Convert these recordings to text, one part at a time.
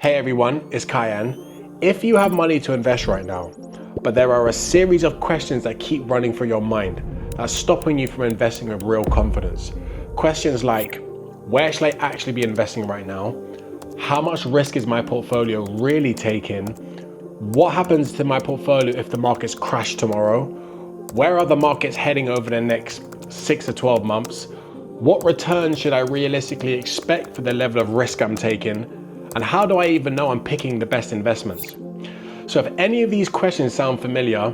Hey everyone, it's Kyan. If you have money to invest right now, but there are a series of questions that keep running through your mind that's stopping you from investing with real confidence. Questions like, where should I actually be investing right now? How much risk is my portfolio really taking? What happens to my portfolio if the markets crash tomorrow? Where are the markets heading over the next 6 to 12 months? What returns should I realistically expect for the level of risk I'm taking? And how do I even know I'm picking the best investments? So if any of these questions sound familiar,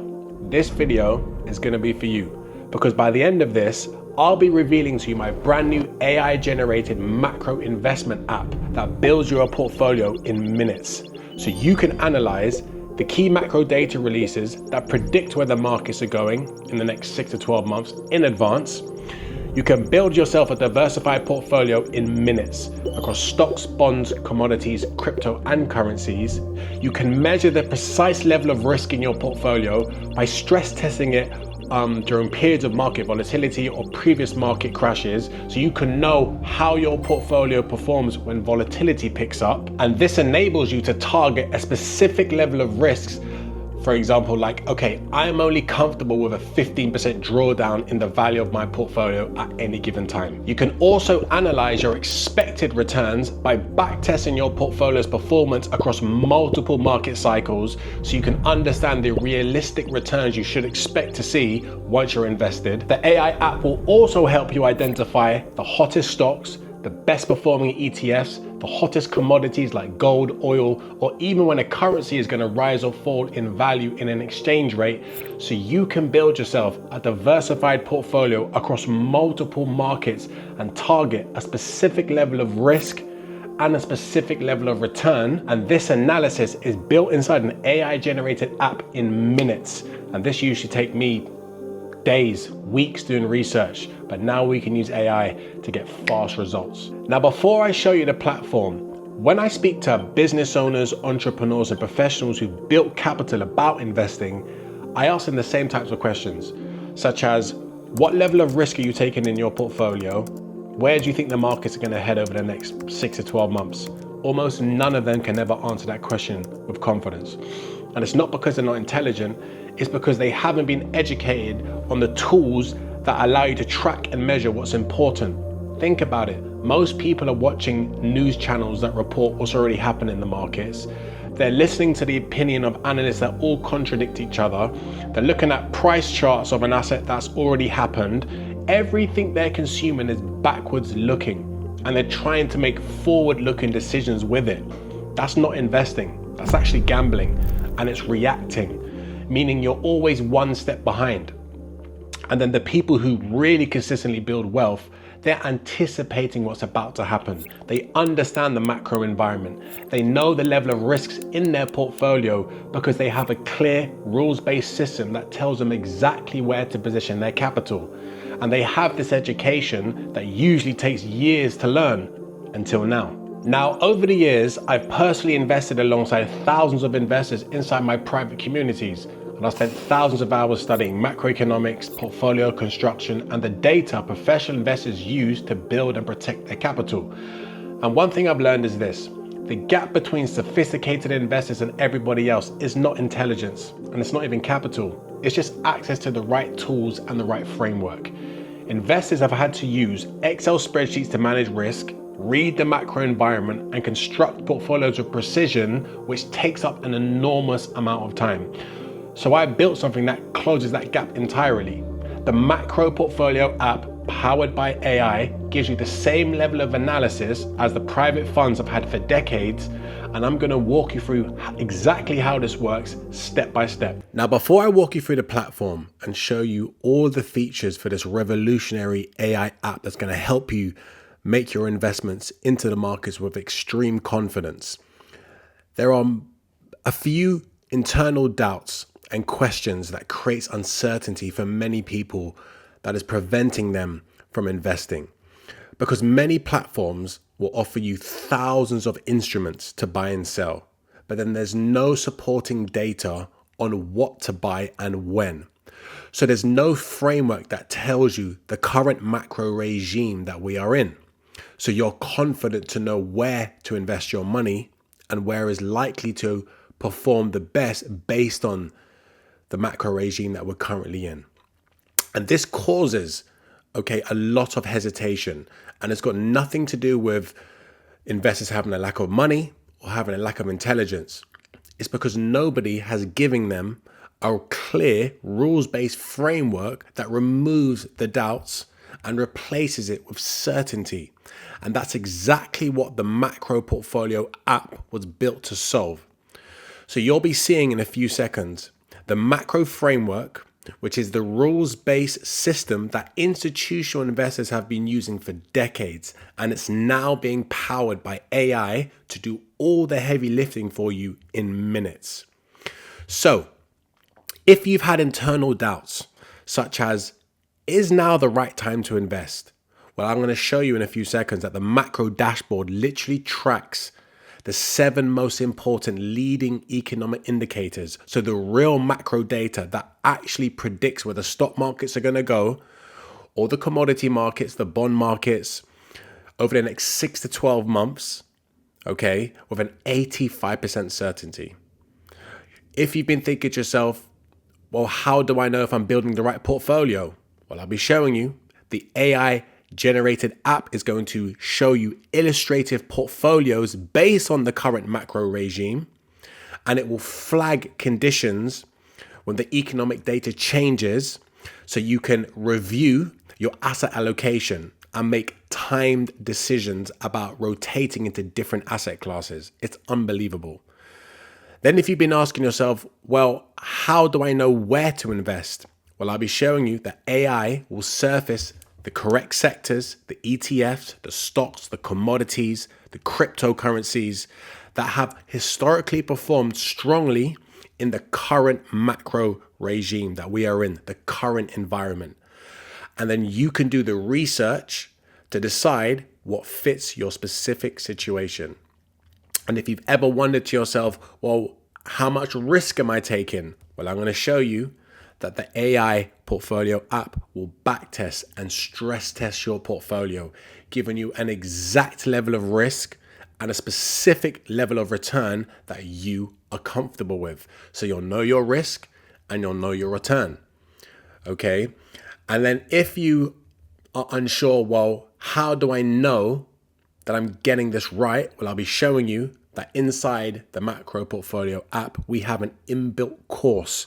this video is going to be for you, because by the end of this, I'll be revealing to you my brand new AI generated macro investment app that builds your portfolio in minutes. So you can analyze the key macro data releases that predict where the markets are going in the next 6 to 12 months in advance. You can build yourself a diversified portfolio in minutes across stocks, bonds, commodities, crypto, and currencies. You can measure the precise level of risk in your portfolio by stress testing it during periods of market volatility or previous market crashes, so you can know how your portfolio performs when volatility picks up. And this enables you to target a specific level of risks. For example, like, okay, I'm only comfortable with a 15% drawdown in the value of my portfolio at any given time. You can also analyze your expected returns by backtesting your portfolio's performance across multiple market cycles, so you can understand the realistic returns you should expect to see once you're invested. The AI app will also help you identify the hottest stocks, the best performing ETFs, the hottest commodities like gold, oil, or even when a currency is going to rise or fall in value in an exchange rate, so you can build yourself a diversified portfolio across multiple markets and target a specific level of risk and a specific level of return. And this analysis is built inside an AI generated app in minutes. And this usually takes me days, weeks doing research, but now we can use AI to get fast results. Now, before I show you the platform, when I speak to business owners, entrepreneurs, and professionals who built capital about investing, I ask them the same types of questions, such as, what level of risk are you taking in your portfolio? Where do you think the markets are going to head over the next 6 to 12 months? Almost none of them can ever answer that question with confidence. And it's not because they're not intelligent, it's because they haven't been educated on the tools that allow you to track and measure what's important. Think about it. Most people are watching news channels that report what's already happened in the markets. They're listening to the opinion of analysts that all contradict each other. They're looking at price charts of an asset that's already happened. Everything they're consuming is backwards looking, and they're trying to make forward looking decisions with it. That's not investing. That's actually gambling, and it's reacting, meaning you're always one step behind. And then the people who really consistently build wealth, they're anticipating what's about to happen. They understand the macro environment. They know the level of risks in their portfolio because they have a clear rules-based system that tells them exactly where to position their capital. And they have this education that usually takes years to learn until now. Now, over the years, I've personally invested alongside thousands of investors inside my private communities, and I've spent thousands of hours studying macroeconomics, portfolio construction, and the data professional investors use to build and protect their capital. And one thing I've learned is this: the gap between sophisticated investors and everybody else is not intelligence, and it's not even capital. It's just access to the right tools and the right framework. Investors have had to use Excel spreadsheets to manage risk, read the macro environment, and construct portfolios with precision, which takes up an enormous amount of time. So I built something that closes that gap entirely. The Macro Portfolio app, powered by AI, gives you the same level of analysis as the private funds I've had for decades, and I'm going to walk you through exactly how this works step by step. Now, before I walk you through the platform and show you all the features for this revolutionary AI app that's going to help you make your investments into the markets with extreme confidence, there are a few internal doubts and questions that creates uncertainty for many people that is preventing them from investing. Because many platforms will offer you thousands of instruments to buy and sell, but then there's no supporting data on what to buy and when. So there's no framework that tells you the current macro regime that we are in. So you're confident to know where to invest your money and where is likely to perform the best based on the macro regime that we're currently in. And this causes, a lot of hesitation. And it's got nothing to do with investors having a lack of money or having a lack of intelligence. It's because nobody has given them a clear rules-based framework that removes the doubts and replaces it with certainty. And that's exactly what the macro portfolio app was built to solve. So you'll be seeing in a few seconds the macro framework, which is the rules-based system that institutional investors have been using for decades. And it's now being powered by AI to do all the heavy lifting for you in minutes. So if you've had internal doubts, such as, is now the right time to invest? Well, I'm going to show you in a few seconds that the macro dashboard literally tracks the 7 most important leading economic indicators. So the real macro data that actually predicts where the stock markets are going to go, or the commodity markets, the bond markets, over the next 6 to 12 months, with an 85% certainty. If you've been thinking to yourself, well, how do I know if I'm building the right portfolio? Well, I'll be showing you. The AI generated app is going to show you illustrative portfolios based on the current macro regime, and it will flag conditions when the economic data changes so you can review your asset allocation and make timed decisions about rotating into different asset classes. It's unbelievable. Then if you've been asking yourself, well, how do I know where to invest? Well, I'll be showing you that AI will surface the correct sectors, the ETFs, the stocks, the commodities, the cryptocurrencies that have historically performed strongly in the current macro regime that we are in, the current environment. And then you can do the research to decide what fits your specific situation. And if you've ever wondered to yourself, well, how much risk am I taking? Well, I'm going to show you that the AI portfolio app will backtest and stress test your portfolio, giving you an exact level of risk and a specific level of return that you are comfortable with. So you'll know your risk and you'll know your return. Okay. And then if you are unsure, well, how do I know that I'm getting this right? Well, I'll be showing you that inside the macro portfolio app, we have an inbuilt course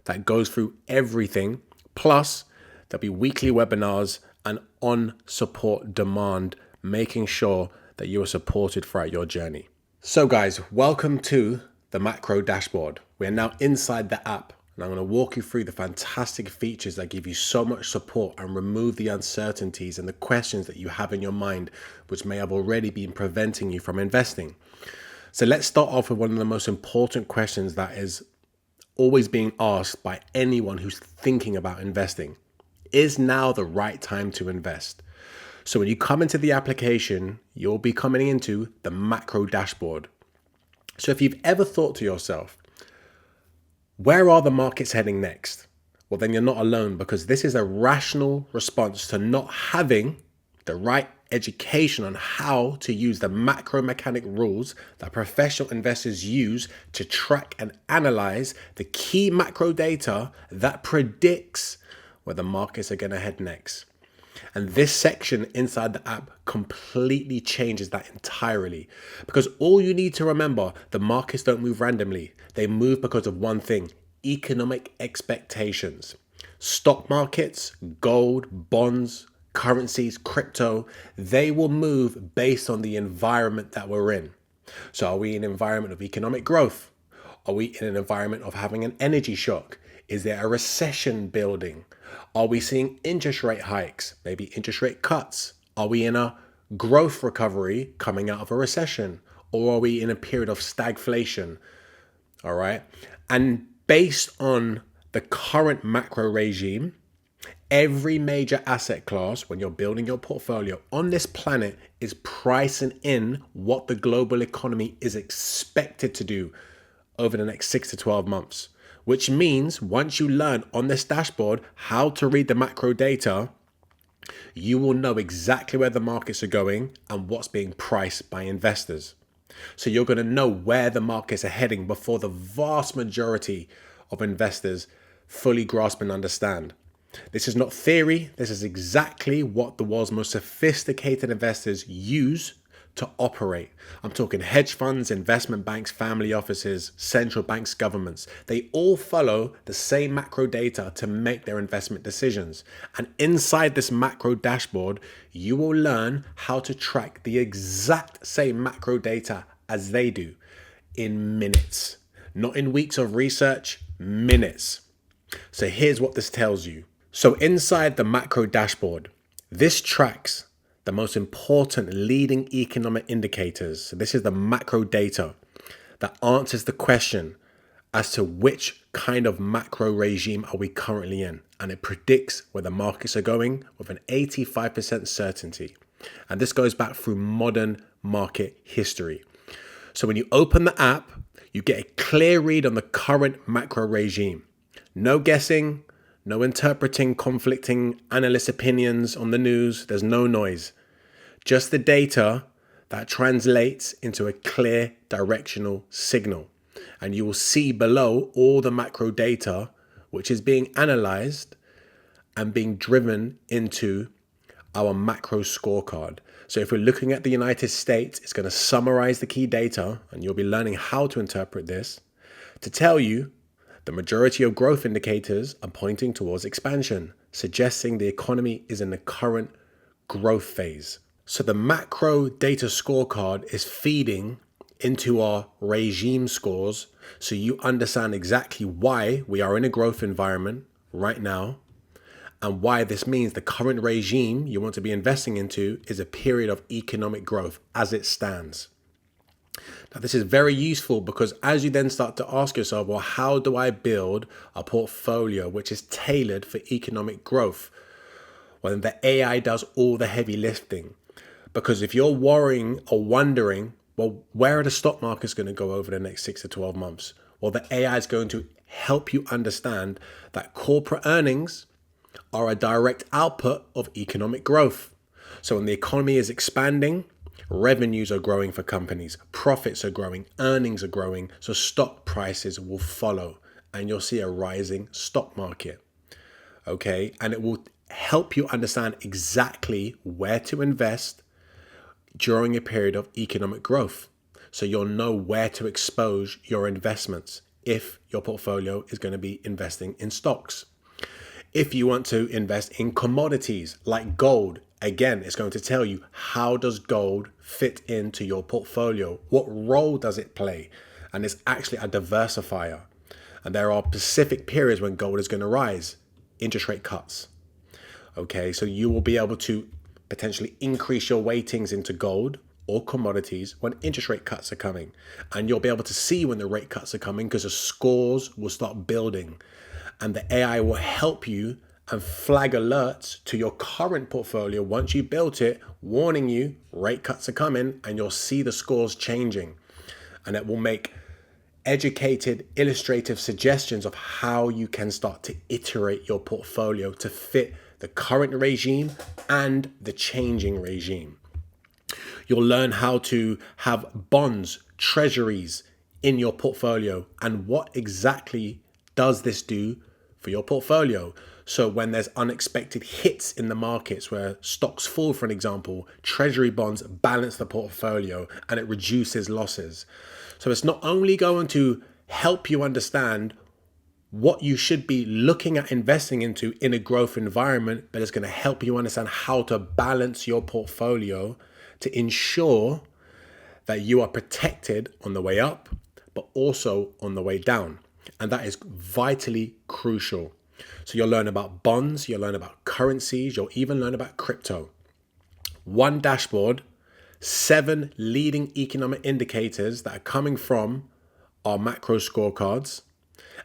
that goes through everything. Plus, there'll be weekly webinars and on support demand, making sure that you are supported throughout your journey. So guys, welcome to the macro dashboard. We're now inside the app, and I'm going to walk you through the fantastic features that give you so much support and remove the uncertainties and the questions that you have in your mind, which may have already been preventing you from investing. So let's start off with one of the most important questions that is always being asked by anyone who's thinking about investing. Is now the right time to invest? So when you come into the application, you'll be coming into the macro dashboard. So if you've ever thought to yourself, where are the markets heading next? Well, then you're not alone, because this is a rational response to not having the right education on how to use the macro mechanic rules that professional investors use to track and analyze the key macro data that predicts where the markets are going to head next. And this section inside the app completely changes that entirely, because all you need to remember, the markets don't move randomly. They move because of one thing: economic expectations. Stock markets, gold, bonds, currencies, crypto, they will move based on the environment that we're in. So are we in an environment of economic growth? Are we in an environment of having an energy shock? Is there a recession building? Are we seeing interest rate hikes, maybe interest rate cuts? Are we in a growth recovery coming out of a recession? Or are we in a period of stagflation? All right. And based on the current macro regime, every major asset class, when you're building your portfolio on this planet, is pricing in what the global economy is expected to do over the next 6 to 12 months. Which means once you learn on this dashboard how to read the macro data, you will know exactly where the markets are going and what's being priced by investors. So you're going to know where the markets are heading before the vast majority of investors fully grasp and understand. This is not theory. This is exactly what the world's most sophisticated investors use to operate. I'm talking hedge funds, investment banks, family offices, central banks, governments. They all follow the same macro data to make their investment decisions. And inside this macro dashboard, you will learn how to track the exact same macro data as they do in minutes. Not in weeks of research, minutes. So here's what this tells you. So inside the macro dashboard, this tracks the most important leading economic indicators. So this is the macro data that answers the question as to which kind of macro regime are we currently in. And it predicts where the markets are going with an 85% certainty. And this goes back through modern market history. So when you open the app, you get a clear read on the current macro regime. No guessing, no interpreting conflicting analyst opinions on the news. There's no noise. Just the data that translates into a clear directional signal. And you will see below all the macro data, which is being analyzed and being driven into our macro scorecard. So if we're looking at the United States, it's going to summarize the key data, and you'll be learning how to interpret this to tell you the majority of growth indicators are pointing towards expansion, suggesting the economy is in the current growth phase. So the macro data scorecard is feeding into our regime scores, so you understand exactly why we are in a growth environment right now and why this means the current regime you want to be investing into is a period of economic growth as it stands. Now, this is very useful because as you then start to ask yourself, well, how do I build a portfolio which is tailored for economic growth? Well, then the AI does all the heavy lifting. Because if you're worrying or wondering, well, where are the stock markets going to go over the next 6 to 12 months? Well, the AI is going to help you understand that corporate earnings are a direct output of economic growth. So when the economy is expanding, revenues are growing for companies, profits are growing, earnings are growing, so stock prices will follow and you'll see a rising stock market. Okay, and it will help you understand exactly where to invest during a period of economic growth. So you'll know where to expose your investments if your portfolio is going to be investing in stocks. If you want to invest in commodities like gold, again, it's going to tell you how does gold fit into your portfolio? What role does it play? And it's actually a diversifier. And there are specific periods when gold is going to rise, interest rate cuts. Okay, so you will be able to potentially increase your weightings into gold or commodities when interest rate cuts are coming. And you'll be able to see when the rate cuts are coming because the scores will start building. And the AI will help you and flag alerts to your current portfolio once you built it, warning you rate cuts are coming, and you'll see the scores changing. And it will make educated, illustrative suggestions of how you can start to iterate your portfolio to fit the current regime and the changing regime. You'll learn how to have bonds, treasuries in your portfolio, and what exactly does this do for your portfolio. So when there's unexpected hits in the markets where stocks fall, for an example, treasury bonds balance the portfolio and it reduces losses. So it's not only going to help you understand what you should be looking at investing into in a growth environment, but it's going to help you understand how to balance your portfolio to ensure that you are protected on the way up, but also on the way down. And that is vitally crucial. So you'll learn about bonds, you'll learn about currencies, you'll even learn about crypto. One dashboard, 7 leading economic indicators that are coming from our macro scorecards.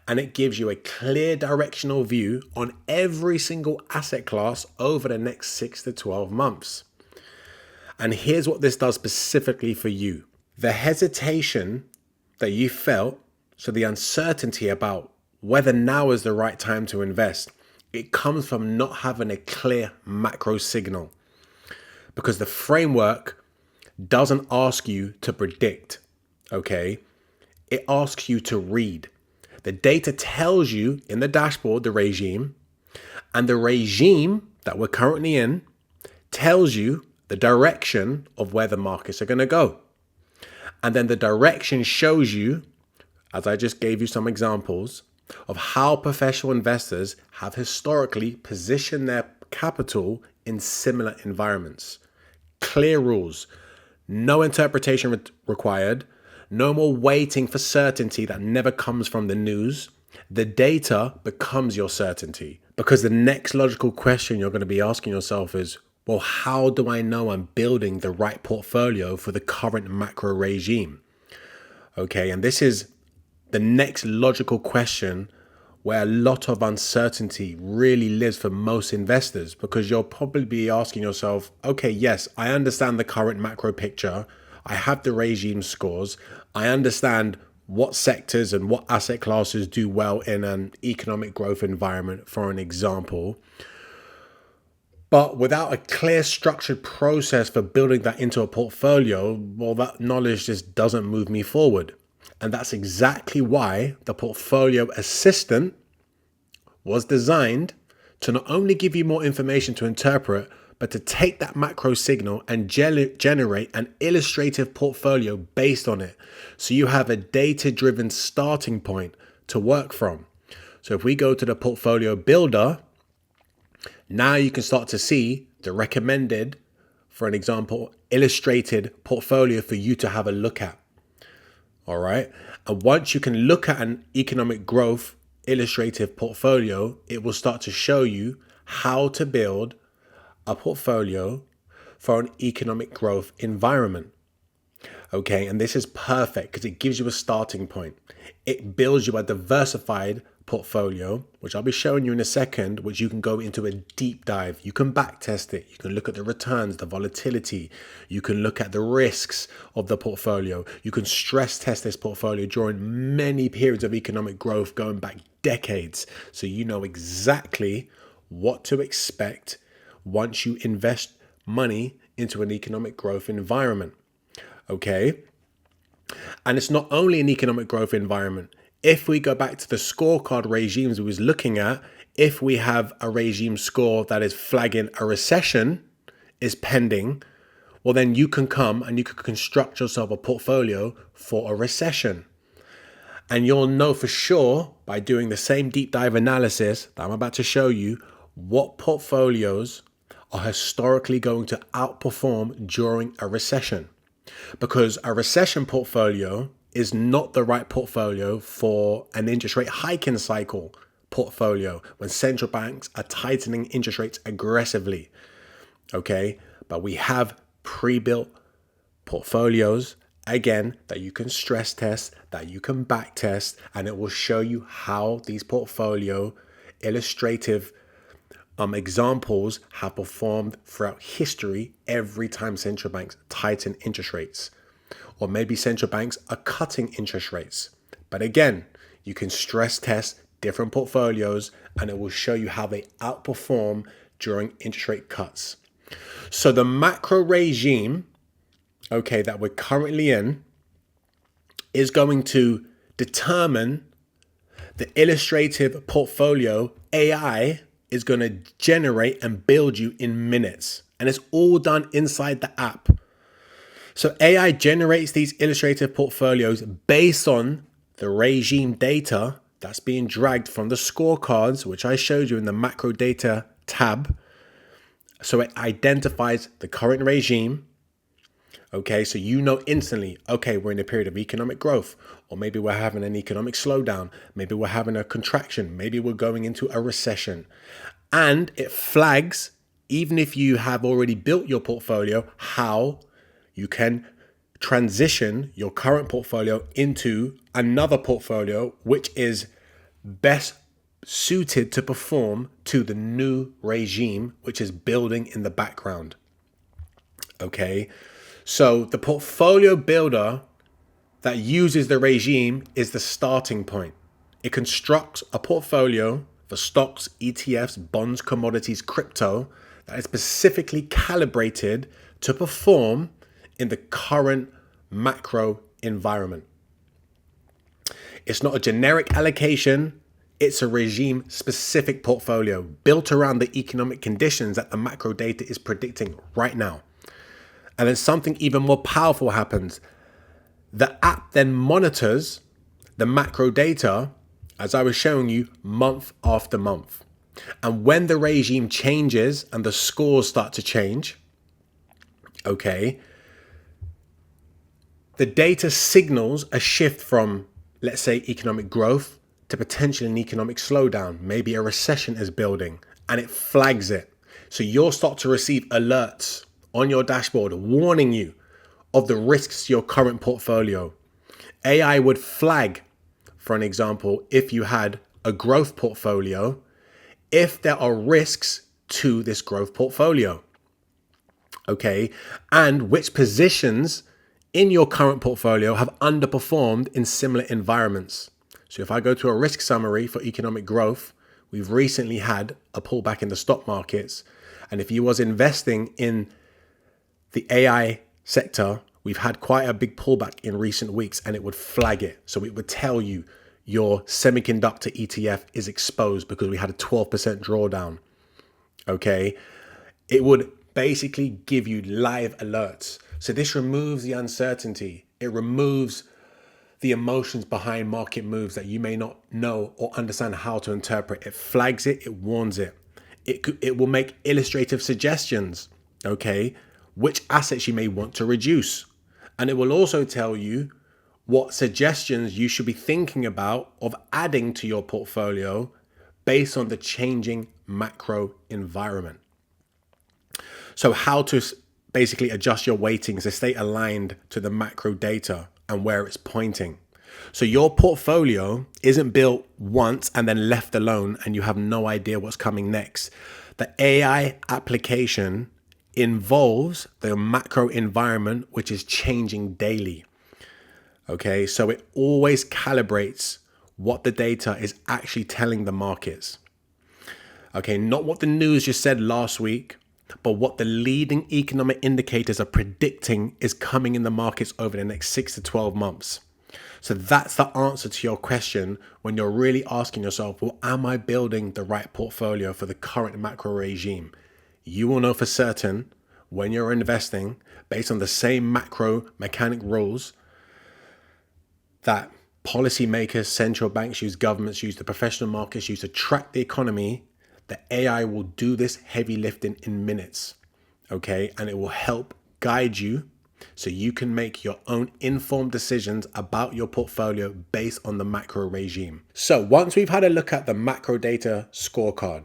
And it gives you a clear directional view on every single asset class over the next 6 to 12 months. And here's what this does specifically for you. The hesitation that you felt, so the uncertainty about whether now is the right time to invest, it comes from not having a clear macro signal. Because the framework doesn't ask you to predict. okay, it asks you to read. The data tells you in the dashboard, the regime, and the regime that we're currently in tells you the direction of where the markets are going to go. And then the direction shows you, as I just gave you some examples, of how professional investors have historically positioned their capital in similar environments. Clear rules, no interpretation required, no more waiting for certainty that never comes from the news. The data becomes your certainty, because the next logical question you're going to be asking yourself is, well, how do I know I'm building the right portfolio for the current macro regime? Okay, and this is the next logical question where a lot of uncertainty really lives for most investors, because you'll probably be asking yourself, okay, yes, I understand the current macro picture. I have the regime scores. I understand what sectors and what asset classes do well in an economic growth environment, for an example. But without a clear structured process for building that into a portfolio, well, that knowledge just doesn't move me forward. And that's exactly why the portfolio assistant was designed to not only give you more information to interpret, but to take that macro signal and generate an illustrative portfolio based on it. So you have a data-driven starting point to work from. So if we go to the portfolio builder, now you can start to see the recommended, for an example, illustrated portfolio for you to have a look at. All right. And once you can look at an economic growth illustrative portfolio, it will start to show you how to build a portfolio for an economic growth environment. Okay. And this is perfect because it gives you a starting point. It builds you a diversified portfolio, which I'll be showing you in a second, which you can go into a deep dive. You can back test it. You can look at the returns, the volatility. You can look at the risks of the portfolio. You can stress test this portfolio during many periods of economic growth going back decades. So you know exactly what to expect once you invest money into an economic growth environment. Okay. And it's not only an economic growth environment. If we go back to the scorecard regimes we was looking at, if we have a regime score that is flagging a recession is pending, well, then you can come and you can construct yourself a portfolio for a recession. And you'll know for sure by doing the same deep dive analysis that I'm about to show you what portfolios are historically going to outperform during a recession. Because a recession portfolio is not the right portfolio for an interest rate hiking cycle portfolio when central banks are tightening interest rates aggressively. Okay, but we have pre-built portfolios, again, that you can stress test, that you can back test, and it will show you how these portfolio illustrative examples have performed throughout history every time central banks tighten interest rates. Or maybe central banks are cutting interest rates. But again, you can stress test different portfolios and it will show you how they outperform during interest rate cuts. So the macro regime, okay, that we're currently in is going to determine the illustrative portfolio AI is going to generate and build you in minutes. And it's all done inside the app. So AI generates these illustrative portfolios based on the regime data that's being dragged from the scorecards, which I showed you in the macro data tab. So it identifies the current regime. Okay, so you know instantly, okay, we're in a period of economic growth, or maybe we're having an economic slowdown. Maybe we're having a contraction. Maybe we're going into a recession. And it flags, even if you have already built your portfolio, how you can transition your current portfolio into another portfolio, which is best suited to perform to the new regime, which is building in the background. Okay, so the portfolio builder that uses the regime is the starting point. It constructs a portfolio for stocks, ETFs, bonds, commodities, crypto that is specifically calibrated to perform in the current macro environment. It's not a generic allocation. It's a regime-specific portfolio built around the economic conditions that the macro data is predicting right now. And then something even more powerful happens. The app then monitors the macro data, as I was showing you, month after month. And when the regime changes and the scores start to change, okay, the data signals a shift from, let's say, economic growth to potentially an economic slowdown. Maybe a recession is building and it flags it. So you'll start to receive alerts on your dashboard warning you of the risks to your current portfolio. AI would flag, for an example, if you had a growth portfolio, if there are risks to this growth portfolio, okay, and which positions in your current portfolio have underperformed in similar environments. So if I go to a risk summary for economic growth, we've recently had a pullback in the stock markets. And if you was investing in the AI sector, we've had quite a big pullback in recent weeks, and it would flag it. So it would tell you your semiconductor ETF is exposed because we had a 12% drawdown. Okay. It would basically give you live alerts. So this removes the uncertainty. It removes the emotions behind market moves that you may not know or understand how to interpret. It flags it, it warns it. It will make illustrative suggestions, okay, which assets you may want to reduce. And it will also tell you what suggestions you should be thinking about of adding to your portfolio based on the changing macro environment. So how to basically adjust your weightings to stay aligned to the macro data and where it's pointing. So your portfolio isn't built once and then left alone and you have no idea what's coming next. The AI application involves the macro environment, which is changing daily. Okay, so it always calibrates what the data is actually telling the markets. Okay, not what the news just said last week, but what the leading economic indicators are predicting is coming in the markets over the next 6 to 12 months. So that's the answer to your question when you're really asking yourself, well, am I building the right portfolio for the current macro regime? You will know for certain when you're investing based on the same macro mechanic rules that policymakers, central banks use, governments use, the professional markets use to track the economy. The AI will do this heavy lifting in minutes, okay? And it will help guide you so you can make your own informed decisions about your portfolio based on the macro regime. So once we've had a look at the macro data scorecard,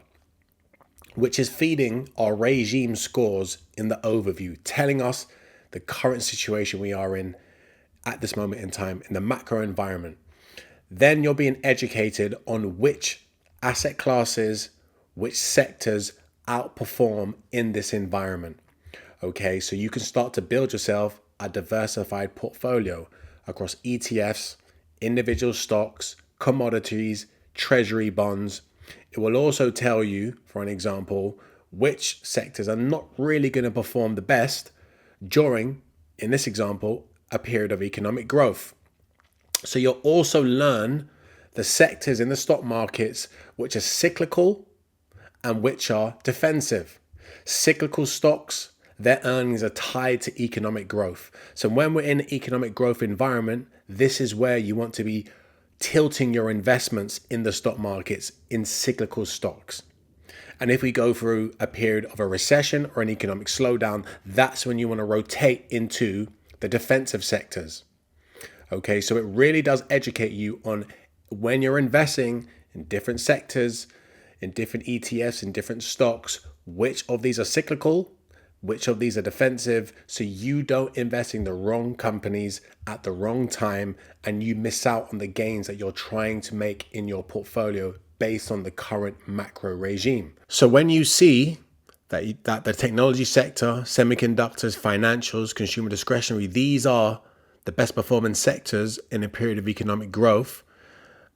which is feeding our regime scores in the overview, telling us the current situation we are in at this moment in time in the macro environment, then you're being educated on which asset classes, which sectors outperform in this environment. Okay, so you can start to build yourself a diversified portfolio across ETFs, individual stocks, commodities, treasury bonds. It will also tell you, for an example, which sectors are not really going to perform the best during, in this example, a period of economic growth. So you'll also learn the sectors in the stock markets which are cyclical and which are defensive. Cyclical stocks, their earnings are tied to economic growth. So when we're in an economic growth environment, this is where you want to be tilting your investments in the stock markets in cyclical stocks. And if we go through a period of a recession or an economic slowdown, that's when you want to rotate into the defensive sectors. Okay, so it really does educate you on when you're investing in different sectors, in different ETFs, in different stocks, which of these are cyclical, which of these are defensive, so you don't invest in the wrong companies at the wrong time and you miss out on the gains that you're trying to make in your portfolio based on the current macro regime. So when you see that the technology sector, semiconductors, financials, consumer discretionary, these are the best performing sectors in a period of economic growth,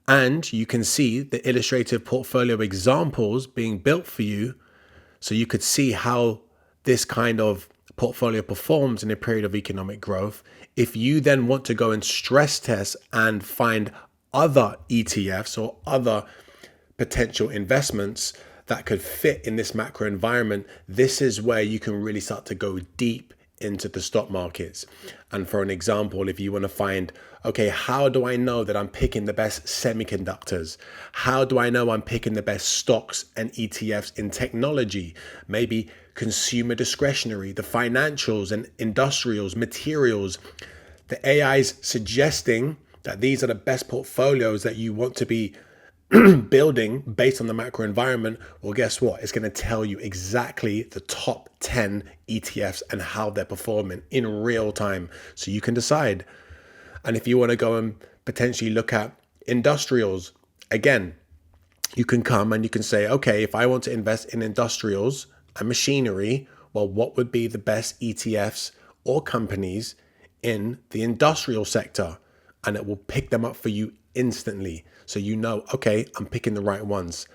and you can see the illustrative portfolio examples being built for you so you could see how this kind of portfolio performs in a period of economic growth, if you then want to go and stress test and find other ETFs or other potential investments that could fit in this macro environment, this is where you can really start to go deep into the stock markets. And for an example, if you want to find, okay, how do I know that I'm picking the best semiconductors? How do I know I'm picking the best stocks and ETFs in technology? Maybe consumer discretionary, the financials and industrials, materials. The AI's suggesting that these are the best portfolios that you want to be building based on the macro environment. Well, guess what? It's going to tell you exactly the top 10 ETFs and how they're performing in real time. So you can decide. And if you want to go and potentially look at industrials, again, you can come and you can say, okay, if I want to invest in industrials and machinery, well, what would be the best ETFs or companies in the industrial sector? And it will pick them up for you instantly. So you know, okay, I'm picking the right ones.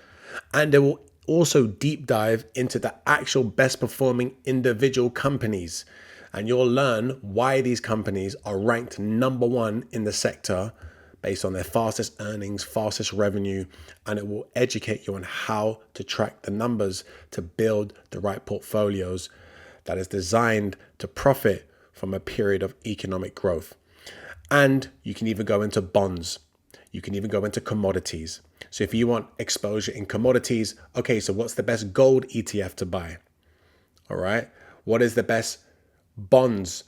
And it will also deep dive into the actual best performing individual companies. And you'll learn why these companies are ranked number one in the sector based on their fastest earnings, fastest revenue, and it will educate you on how to track the numbers to build the right portfolios that is designed to profit from a period of economic growth. And you can even go into bonds. You can even go into commodities. So if you want exposure in commodities, okay, so what's the best gold ETF to buy? All right. What is the best bonds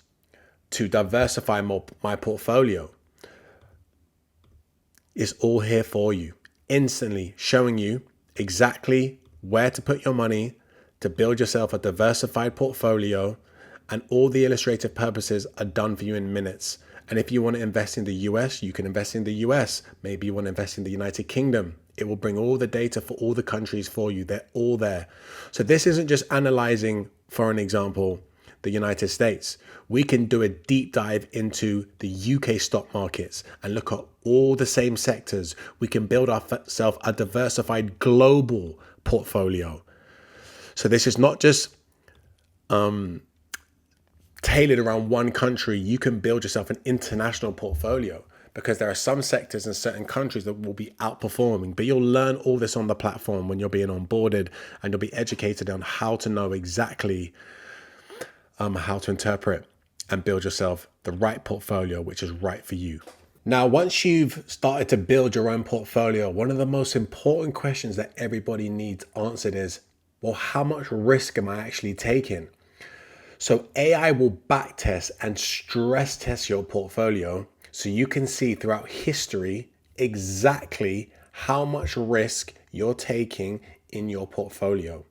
to diversify my portfolio? It's all here for you, instantly showing you exactly where to put your money to build yourself a diversified portfolio. And all the illustrative purposes are done for you in minutes. And if you want to invest in the US, you can invest in the US. Maybe you want to invest in the United Kingdom. It will bring all the data for all the countries for you. They're all there. So this isn't just analyzing, for an example, the United States. We can do a deep dive into the UK stock markets and look at all the same sectors. We can build ourselves a diversified global portfolio. So this is not just tailored around one country. You can build yourself an international portfolio because there are some sectors in certain countries that will be outperforming, but you'll learn all this on the platform when you're being onboarded, and you'll be educated on how to know exactly how to interpret and build yourself the right portfolio, which is right for you. Now, once you've started to build your own portfolio, one of the most important questions that everybody needs answered is, well, how much risk am I actually taking? So AI will backtest and stress test your portfolio so you can see throughout history exactly how much risk you're taking in your portfolio.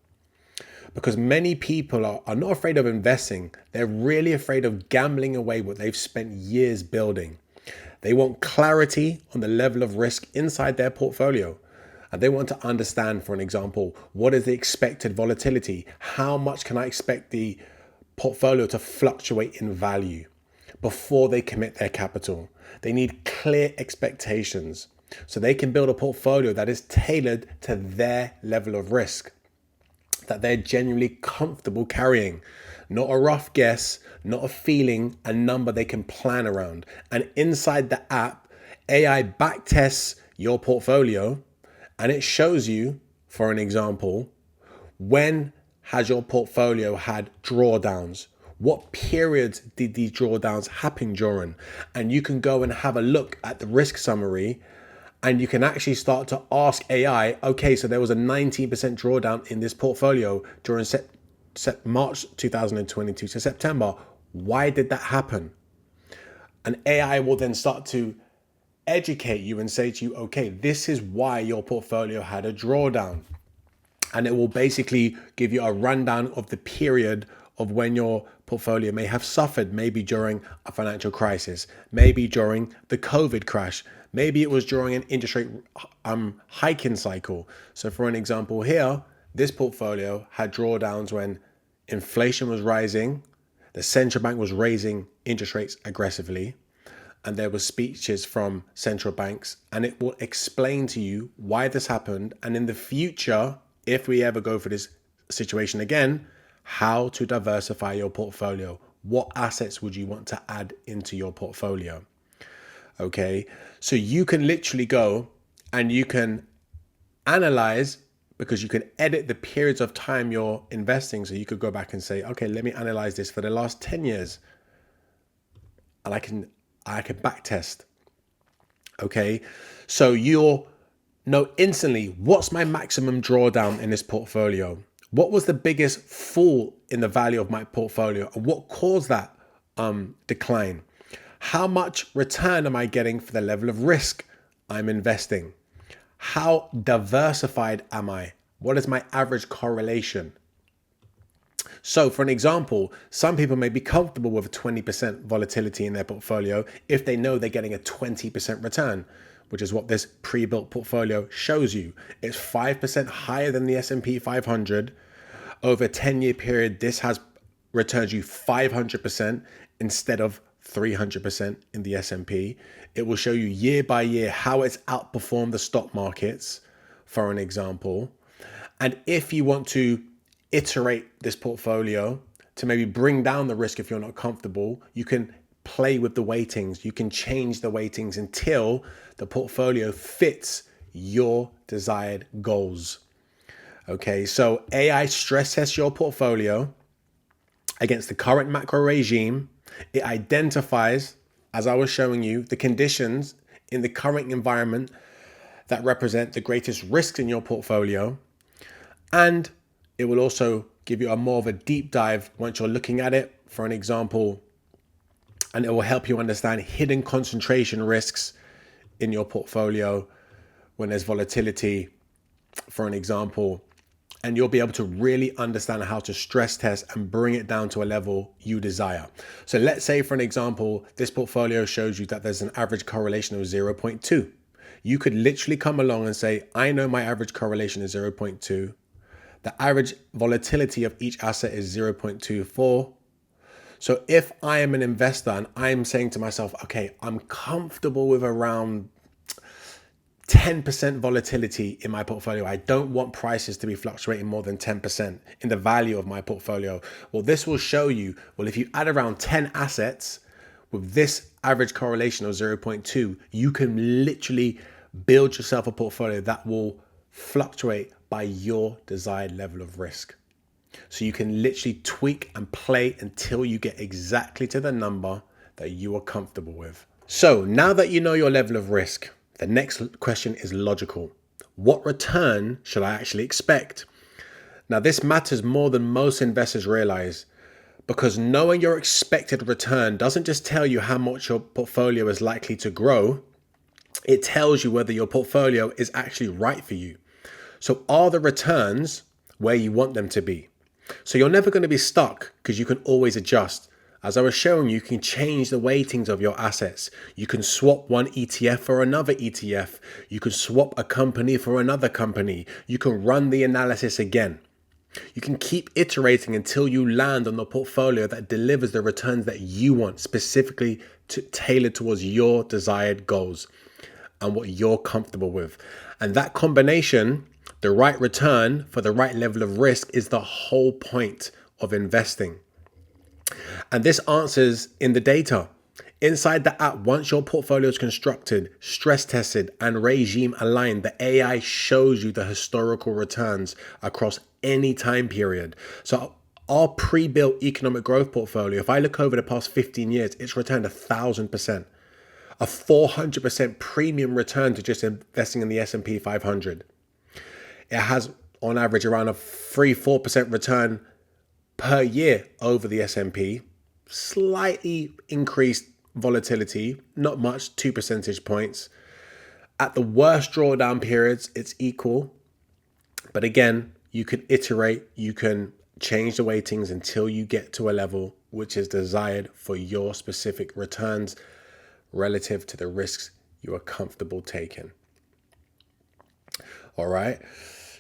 Because many people are not afraid of investing. They're really afraid of gambling away what they've spent years building. They want clarity on the level of risk inside their portfolio. And they want to understand, for an example, what is the expected volatility? How much can I expect the portfolio to fluctuate in value before they commit their capital? They need clear expectations so they can build a portfolio that is tailored to their level of risk, that they're genuinely comfortable carrying. Not a rough guess, not a feeling, a number they can plan around. And inside the app, AI backtests your portfolio and it shows you, for an example, when has your portfolio had drawdowns? What periods did these drawdowns happen during? And you can go and have a look at the risk summary, and you can actually start to ask AI, okay, so there was a 19% drawdown in this portfolio during March 2022 to September. Why did that happen? And AI will then start to educate you and say to you, okay, this is why your portfolio had a drawdown. And it will basically give you a rundown of the period of when your portfolio may have suffered, maybe during a financial crisis, maybe during the COVID crash, maybe it was during an interest rate hiking cycle. So for an example here, this portfolio had drawdowns when inflation was rising, the central bank was raising interest rates aggressively, and there were speeches from central banks, and it will explain to you why this happened. And in the future, if we ever go for this situation again, how to diversify your portfolio. What assets would you want to add into your portfolio? Okay, so you can literally go and you can analyze, because you can edit the periods of time you're investing. So you could go back and say, okay, let me analyze this for the last 10 years. And I can back test. Okay, so you'll know instantly what's my maximum drawdown in this portfolio. What was the biggest fall in the value of my portfolio, and what caused that decline? How much return am I getting for the level of risk I'm investing? How diversified am I? What is my average correlation? So for an example, some people may be comfortable with 20% volatility in their portfolio if they know they're getting a 20% return, which is what this pre-built portfolio shows you. It's 5% higher than the S&P 500. Over a 10-year period, this has returned you 500% instead of 300% in the S&P. It will show you year by year how it's outperformed the stock markets, for an example. And if you want to iterate this portfolio to maybe bring down the risk if you're not comfortable, you can play with the weightings. You can change the weightings until the portfolio fits your desired goals. Okay, so AI stress tests your portfolio against the current macro regime. It identifies, as I was showing you, the conditions in the current environment that represent the greatest risks in your portfolio. And it will also give you a more of a deep dive once you're looking at it, for an example, and it will help you understand hidden concentration risks in your portfolio when there's volatility, for an example. And you'll be able to really understand how to stress test and bring it down to a level you desire. So let's say, for an example, this portfolio shows you that there's an average correlation of 0.2. You could literally come along and say, I know my average correlation is 0.2. The average volatility of each asset is 0.24. So if I am an investor and I'm saying to myself, okay, I'm comfortable with around 10% volatility in my portfolio. I don't want prices to be fluctuating more than 10% in the value of my portfolio. Well, this will show you, well, if you add around 10 assets with this average correlation of 0.2, you can literally build yourself a portfolio that will fluctuate by your desired level of risk. So you can literally tweak and play until you get exactly to the number that you are comfortable with. So now that you know your level of risk, the next question is logical. What return should I actually expect? Now, this matters more than most investors realize, because knowing your expected return doesn't just tell you how much your portfolio is likely to grow, it tells you whether your portfolio is actually right for you. So are the returns where you want them to be? So you're never going to be stuck because you can always adjust. As I was showing you can change the weightings of your assets. You can swap one ETF for another ETF. You can swap a company for another company. You can run the analysis again. You can keep iterating until you land on the portfolio that delivers the returns that you want, specifically tailored towards your desired goals and what you're comfortable with. And that combination, the right return for the right level of risk, is the whole point of investing. And this answers in the data. Inside the app, once your portfolio is constructed, stress tested, and regime aligned, the AI shows you the historical returns across any time period. So our pre-built economic growth portfolio, if I look over the past 15 years, it's returned 1,000%. A 400% premium return to just investing in the S&P 500. It has on average around a 3-4% return per year over the S&P, slightly increased volatility, not much, 2 percentage points. At the worst drawdown periods, it's equal. But again, you can iterate, you can change the weightings until you get to a level which is desired for your specific returns relative to the risks you are comfortable taking. All right.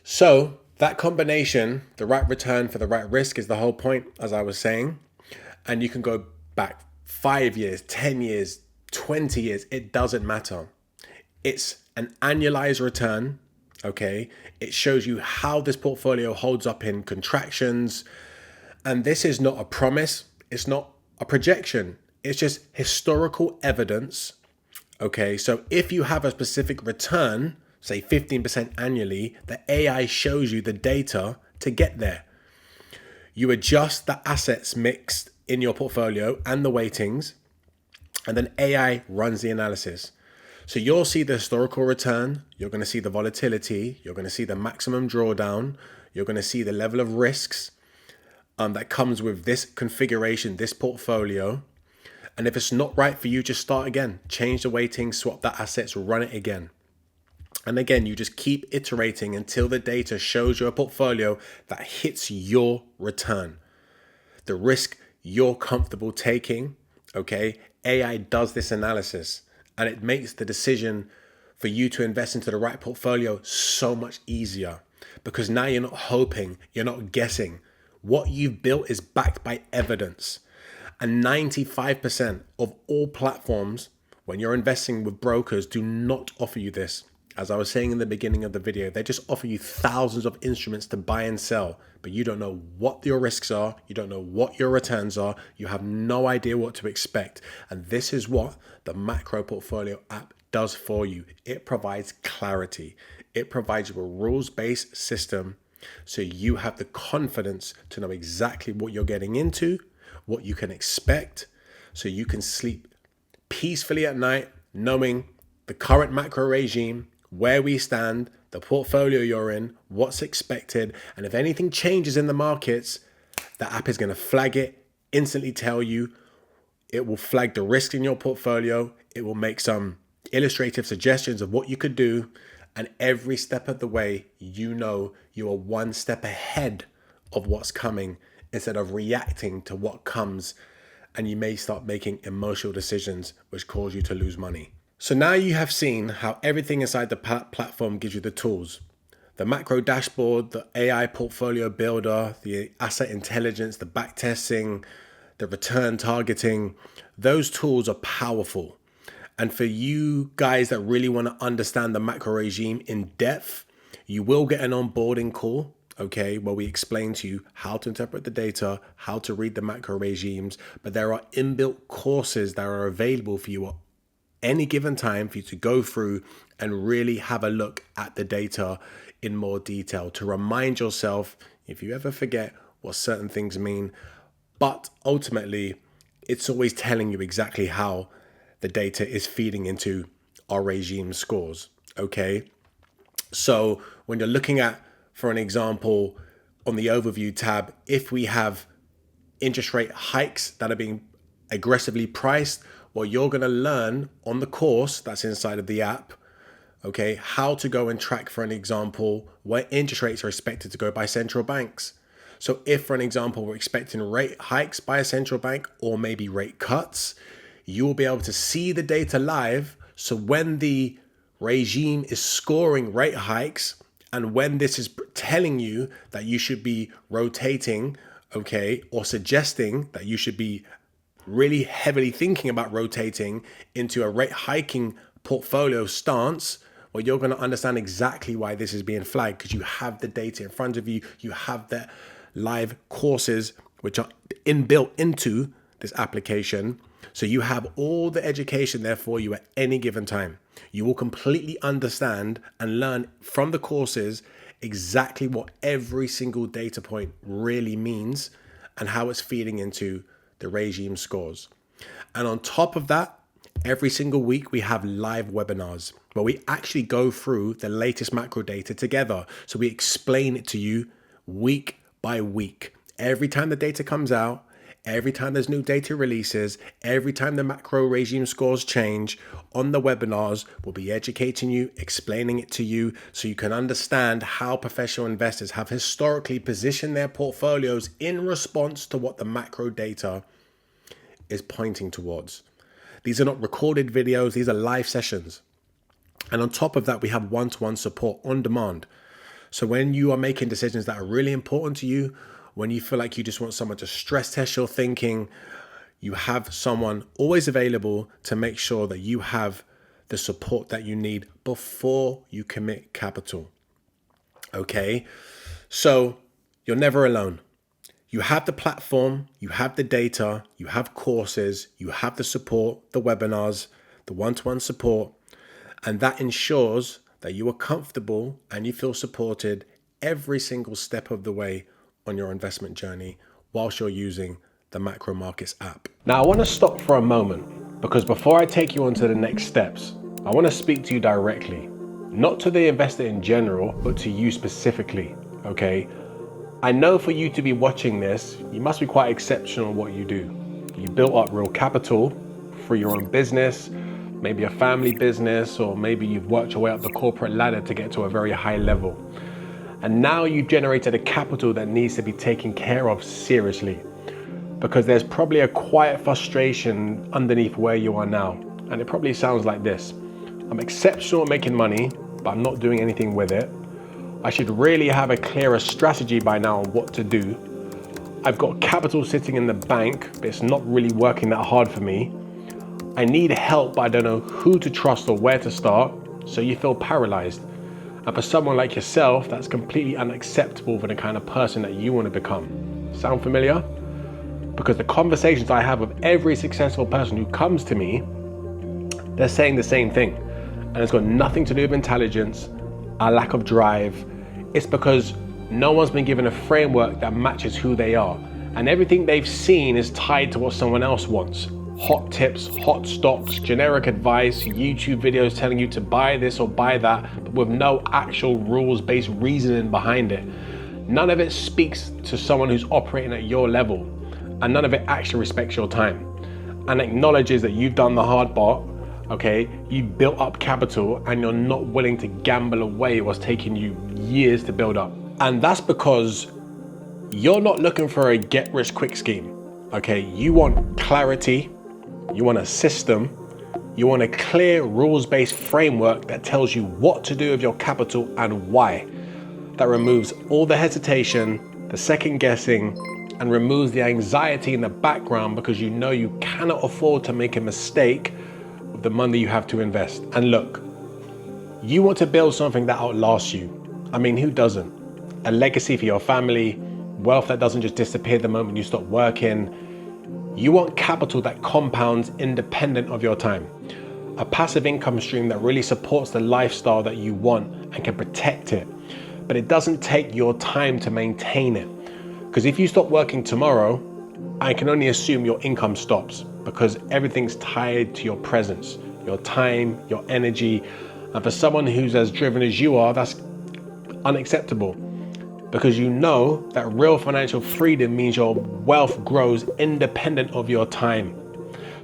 So that combination, the right return for the right risk, is the whole point, as I was saying. And you can go back 5 years, 10 years, 20 years. It doesn't matter. It's an annualized return. Okay. It shows you how this portfolio holds up in contractions And this is not a promise, it's not a projection, it's just historical evidence. Okay, so if you have a specific return, say 15% annually, the AI shows you the data to get there. You adjust the assets mixed in your portfolio and the weightings, and then AI runs the analysis. So you'll see the historical return, you're going to see the volatility, you're going to see the maximum drawdown, you're going to see the level of risks that comes with this configuration, this portfolio. And if it's not right for you, just start again. Change the weighting, swap the assets, run it again. And again, you just keep iterating until the data shows you a portfolio that hits your return, the risk you're comfortable taking. Okay, AI does this analysis and it makes the decision for you to invest into the right portfolio so much easier, because now you're not hoping, you're not guessing. What you've built is backed by evidence. And 95% of all platforms, when you're investing with brokers, do not offer you this. As I was saying in the beginning of the video, they just offer you thousands of instruments to buy and sell, but you don't know what your risks are, you don't know what your returns are, you have no idea what to expect. And this is what the Macro Portfolio app does for you. It provides clarity. It provides you a rules-based system so you have the confidence to know exactly what you're getting into, what you can expect, so you can sleep peacefully at night knowing the current macro regime, where we stand, the portfolio you're in, what's expected, and if anything changes in the markets, the app is going to flag it, instantly tell you. It will flag the risk in your portfolio. It will make some illustrative suggestions of what you could do. And every step of the way, you know you are one step ahead of what's coming instead of reacting to what comes. And you may start making emotional decisions which cause you to lose money. So now you have seen how everything inside the platform gives you the tools. The macro dashboard, the AI portfolio builder, the asset intelligence, the back testing, the return targeting. Those tools are powerful. And for you guys that really want to understand the macro regime in depth, you will get an onboarding call, okay, where we explain to you how to interpret the data, how to read the macro regimes. But there are inbuilt courses that are available for you at any given time for you to go through and really have a look at the data in more detail, to remind yourself if you ever forget what certain things mean. But ultimately, it's always telling you exactly how the data is feeding into our regime scores, okay? So when you're looking at, for an example, on the overview tab, if we have interest rate hikes that are being aggressively priced, well, you're going to learn on the course that's inside of the app, okay, how to go and track, for an example, where interest rates are expected to go by central banks. So if, for an example, we're expecting rate hikes by a central bank or maybe rate cuts, you will be able to see the data live. So when the regime is scoring rate hikes and when this is telling you that you should be rotating, okay, or suggesting that you should be really heavily thinking about rotating into a rate hiking portfolio stance, well, you're going to understand exactly why this is being flagged, because you have the data in front of you. You have the live courses which are inbuilt into this application. So you have all the education there for you at any given time. You will completely understand and learn from the courses exactly what every single data point really means and how it's feeding into the regime scores. And on top of that, every single week we have live webinars where we actually go through the latest macro data together. So we explain it to you week by week. Every time the data comes out, every time there's new data releases, every time the macro regime scores change, on the webinars, we'll be educating you, explaining it to you so you can understand how professional investors have historically positioned their portfolios in response to what the macro data is pointing towards. These are not recorded videos, these are live sessions. And on top of that, we have one-to-one support on demand. So when you are making decisions that are really important to you, when you feel like you just want someone to stress test your thinking, you have someone always available to make sure that you have the support that you need before you commit capital. Okay, so you're never alone. You have the platform, you have the data, you have courses, you have the support, the webinars, the one-to-one support, and that ensures that you are comfortable and you feel supported every single step of the way on your investment journey whilst you're using the Macro Markets app. Now, I want to stop for a moment because before I take you on to the next steps, I want to speak to you directly, not to the investor in general, but to you specifically, okay? I know for you to be watching this, you must be quite exceptional at what you do. You built up real capital for your own business, maybe a family business, or maybe you've worked your way up the corporate ladder to get to a very high level. And now you've generated a capital that needs to be taken care of seriously, because there's probably a quiet frustration underneath where you are now. And it probably sounds like this: I'm exceptional at making money, but I'm not doing anything with it. I should really have a clearer strategy by now on what to do. I've got capital sitting in the bank, but it's not really working that hard for me. I need help, but I don't know who to trust or where to start, so you feel paralyzed. And for someone like yourself, that's completely unacceptable for the kind of person that you want to become. Sound familiar? Because the conversations I have with every successful person who comes to me, they're saying the same thing. And it's got nothing to do with intelligence, a lack of drive. It's because no one's been given a framework that matches who they are. And everything they've seen is tied to what someone else wants. Hot tips, hot stocks, generic advice, YouTube videos telling you to buy this or buy that, but with no actual rules-based reasoning behind it. None of it speaks to someone who's operating at your level, and none of it actually respects your time and acknowledges that you've done the hard part. Okay, you've built up capital and you're not willing to gamble away what's taking you years to build up. And that's because you're not looking for a get-rich-quick scheme. Okay, you want clarity, you want a system, you want a clear rules-based framework that tells you what to do with your capital and why. That removes all the hesitation, the second guessing, and removes the anxiety in the background because you know you cannot afford to make a mistake with the money you have to invest. And look, you want to build something that outlasts you. I mean, who doesn't? A legacy for your family, wealth that doesn't just disappear the moment you stop working. You want capital that compounds independent of your time. A passive income stream that really supports the lifestyle that you want and can protect it. But it doesn't take your time to maintain it. Because if you stop working tomorrow, I can only assume your income stops, because everything's tied to your presence, your time, your energy. And for someone who's as driven as you are, that's unacceptable, because you know that real financial freedom means your wealth grows independent of your time.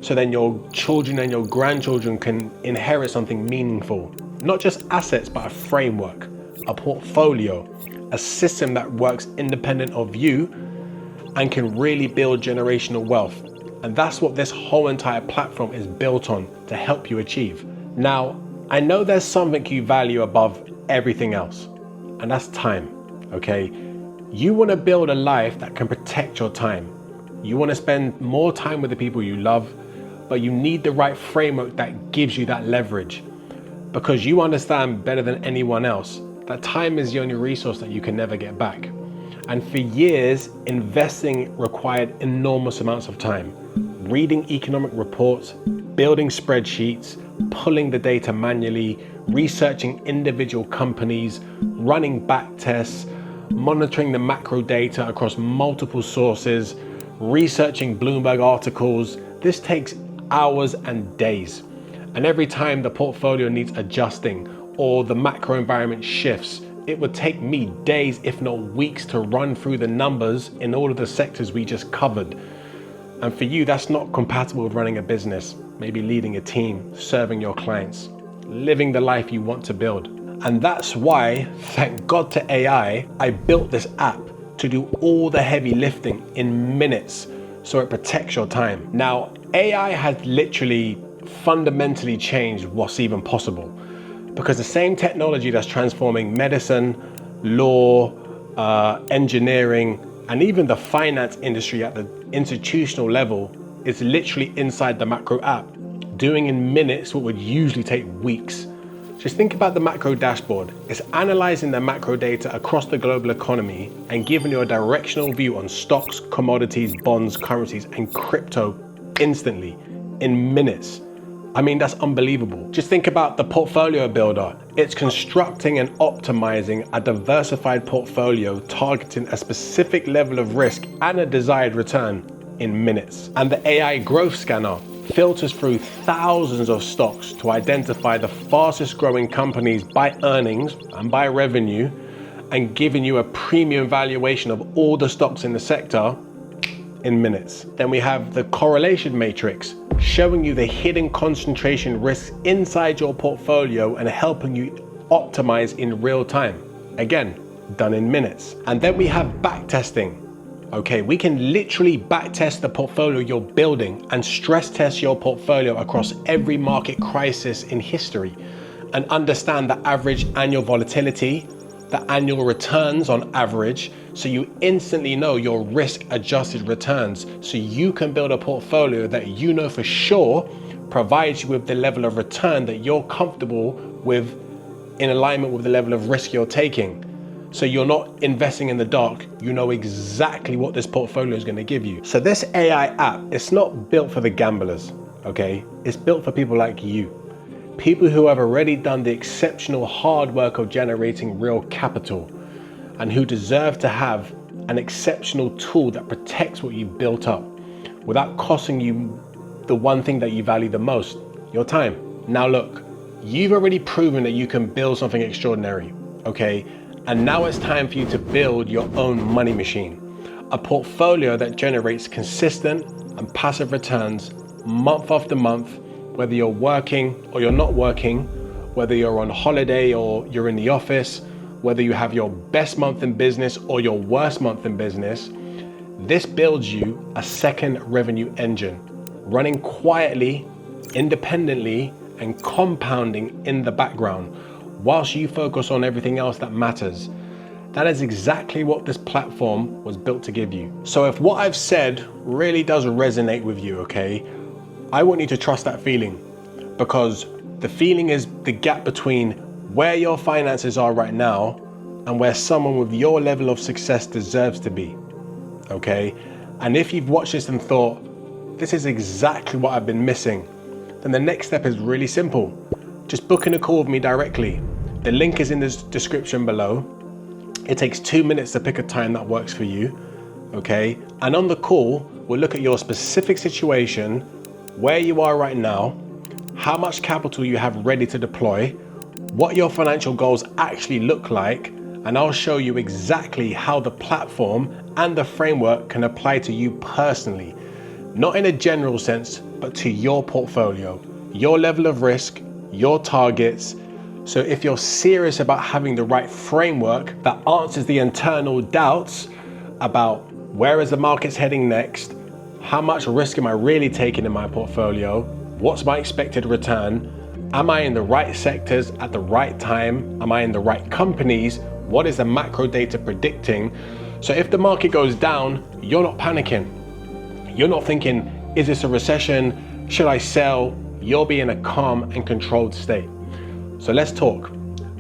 So then your children and your grandchildren can inherit something meaningful, not just assets, but a framework, a portfolio, a system that works independent of you and can really build generational wealth. And that's what this whole entire platform is built on to help you achieve. Now, I know there's something you value above everything else, and that's time, okay? You want to build a life that can protect your time. You want to spend more time with the people you love, but you need the right framework that gives you that leverage, because you understand better than anyone else that time is the only resource that you can never get back. And for years, investing required enormous amounts of time. Reading economic reports, building spreadsheets, pulling the data manually, researching individual companies, running back tests, monitoring the macro data across multiple sources, researching Bloomberg articles. This takes hours and days. And every time the portfolio needs adjusting or the macro environment shifts, it would take me days, if not weeks, to run through the numbers in all of the sectors we just covered. And for you, that's not compatible with running a business, maybe leading a team, serving your clients, living the life you want to build. And that's why, thank God to AI, I built this app to do all the heavy lifting in minutes so it protects your time. Now, AI has literally fundamentally changed what's even possible, because the same technology that's transforming medicine, law, engineering, and even the finance industry at the institutional level is literally inside the macro app, doing in minutes what would usually take weeks. Just think about the macro dashboard. It's analyzing the macro data across the global economy and giving you a directional view on stocks, commodities, bonds, currencies, and crypto instantly, in minutes. I mean, that's unbelievable. Just think about the portfolio builder. It's constructing and optimizing a diversified portfolio, targeting a specific level of risk and a desired return in minutes. And the AI growth scanner filters through thousands of stocks to identify the fastest growing companies by earnings and by revenue, and giving you a premium valuation of all the stocks in the sector in minutes. Then we have the correlation matrix, showing you the hidden concentration risks inside your portfolio and helping you optimize in real time. Again, done in minutes. And then we have backtesting. Okay, we can literally backtest the portfolio you're building and stress test your portfolio across every market crisis in history and understand the average annual volatility, the annual returns on average, so you instantly know your risk adjusted returns, so you can build a portfolio that you know for sure provides you with the level of return that you're comfortable with, in alignment with the level of risk you're taking. So you're not investing in the dark, you know exactly what this portfolio is going to give you. So this AI app, it's not built for the gamblers, okay? It's built for people like you. People who have already done the exceptional hard work of generating real capital and who deserve to have an exceptional tool that protects what you've built up without costing you the one thing that you value the most, your time. Now look, you've already proven that you can build something extraordinary, okay? And now it's time for you to build your own money machine, a portfolio that generates consistent and passive returns month after month, whether you're working or you're not working, whether you're on holiday or you're in the office, whether you have your best month in business or your worst month in business. This builds you a second revenue engine, running quietly, independently, and compounding in the background, whilst you focus on everything else that matters. That is exactly what this platform was built to give you. So if what I've said really does resonate with you, okay, I want you to trust that feeling, because the feeling is the gap between where your finances are right now and where someone with your level of success deserves to be, okay? And if you've watched this and thought, this is exactly what I've been missing, then the next step is really simple. Just book in a call with me directly. The link is in the description below. It takes 2 minutes to pick a time that works for you, okay? And on the call, we'll look at your specific situation, where you are right now, how much capital you have ready to deploy, what your financial goals actually look like, and I'll show you exactly how the platform and the framework can apply to you personally, not in a general sense, but to your portfolio, your level of risk, your targets. So if you're serious about having the right framework that answers the internal doubts about where is the markets heading next, how much risk am I really taking in my portfolio, what's my expected return, am I in the right sectors at the right time, am I in the right companies, what is the macro data predicting? So if the market goes down, you're not panicking. You're not thinking, is this a recession? Should I sell? You'll be in a calm and controlled state. So let's talk,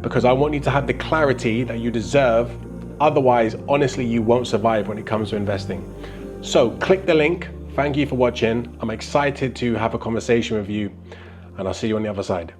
because I want you to have the clarity that you deserve. Otherwise, honestly, you won't survive when it comes to investing. So click the link. Thank you for watching. I'm excited to have a conversation with you, and I'll see you on the other side.